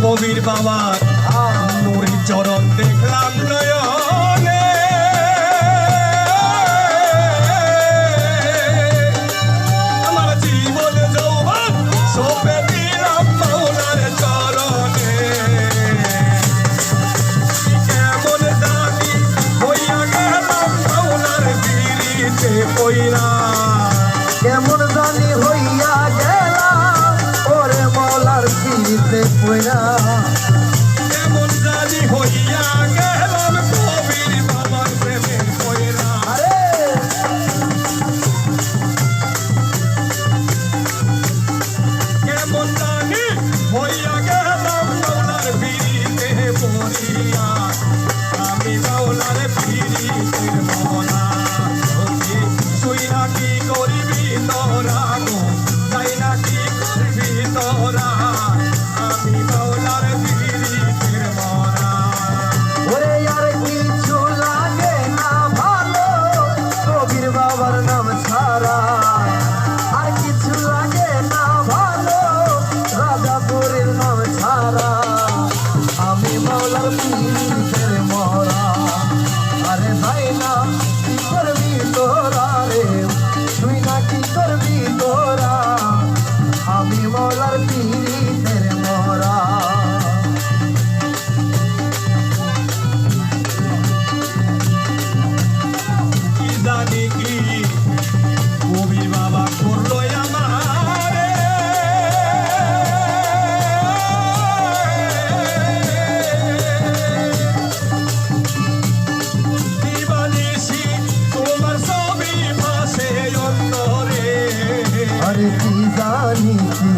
কবির বাবার নুরি চরণ দেখলাম নয়নে আমার জীবন যৌবন সপে দিলাম মাওলার চরণে কেমন জানি হইয়া গেলাম মাওলার পিরিতে পইরা কেমন জানি হইয়া গেলাম ওরে মাওলার পিরিতে পইরা কেমন জানি হইয়া গেলাম কবির বাবার প্রেমে পইরা কেমন জানি হইয়া গেলাম মাওলার পিরিতে পড়িয়া আমি মাওলার পিরিতের মনা শুই না কি করবি তোরা গো যাই না কি করবি তোরা আমি মাওলার পিরিতের মনা ওরে আর কিছু লাগে না ভালো কবির বাবার নাম ছাড়া আর কিছু লাগে না ভালো রাজাপুরের নাম ছাড়া আমি মাওলার পিরিতের মরা আরে ভাই না কি করবি তোরা রে তুই না কি করবি তোরা আমি মাওলার পিরিতের মরা কি জানি কি কবির বাবা করলো আমারে দিবানিশি তোমার ছবি ভাসে অন্তরে আরে কি জানি কি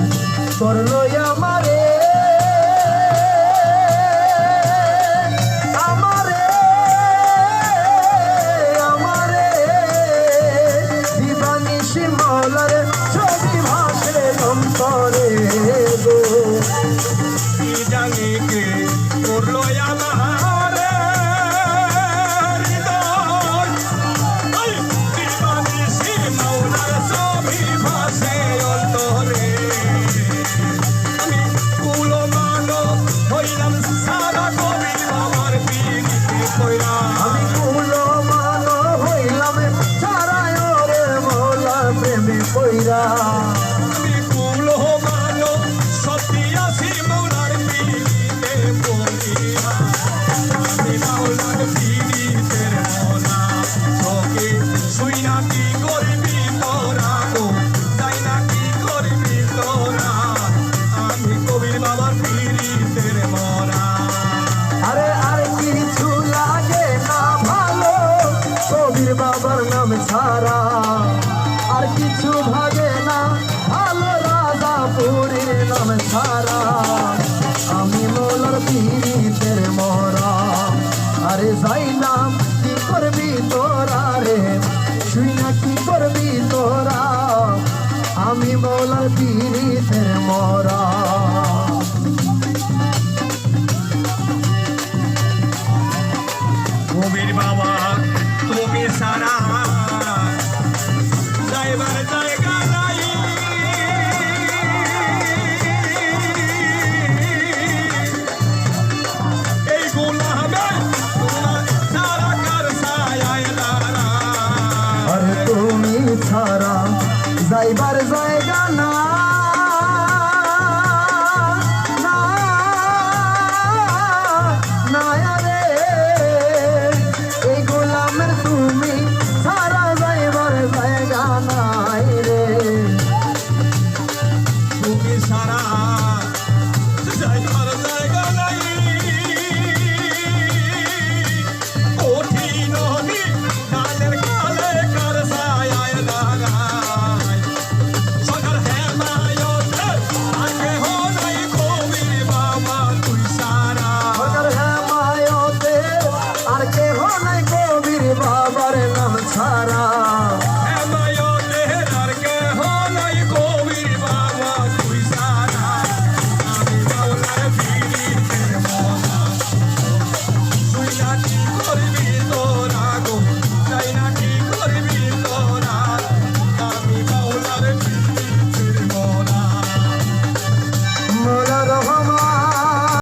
করলো আমারে আমারে আমারে দিবানিশি মাওলার ছবি ভাসে অন্তরে গো কি জানি কে করলো আমারে হৃদয় ওই দিবানিশি মাওলার ছবি ভাসে অন্তরে আমি কুলো মানো হইলাম সারা কবির বাবার পিরিতে পইরা আমি কুলো মানো হইলাম ছাড়ায় ওরে মাওলার প্রেমে পইরা আমি কুলো মানো সত্যি আছি মাওলার পিরিতে পড়িয়া আমি মাওলার পিরিতের মনা তোকে শুই না কি করবি তোরা গো যাই না কি করবি তোরা আমি কবির বাবার পিরিতের মনা আরে আর কিছু লাগে না ভালো কবির বাবার নাম ছাড়া আর কিছু ভাগে না ভালো রাজাপুরের নাম ছাড়া আমি মাওলার পিরিতের মরা আরে যাইলাম কি করবি তোরা রে শুই না কি করবি তোরা আমি মাওলার পিরিতের মরা কবির বাবা তুমি সারা যাইবার জায়গা নাই এই গোলামে তোমার সারা কার ছায়ায় দাঁড়া আর তুমি ছাড়া যাইবার জায়গা না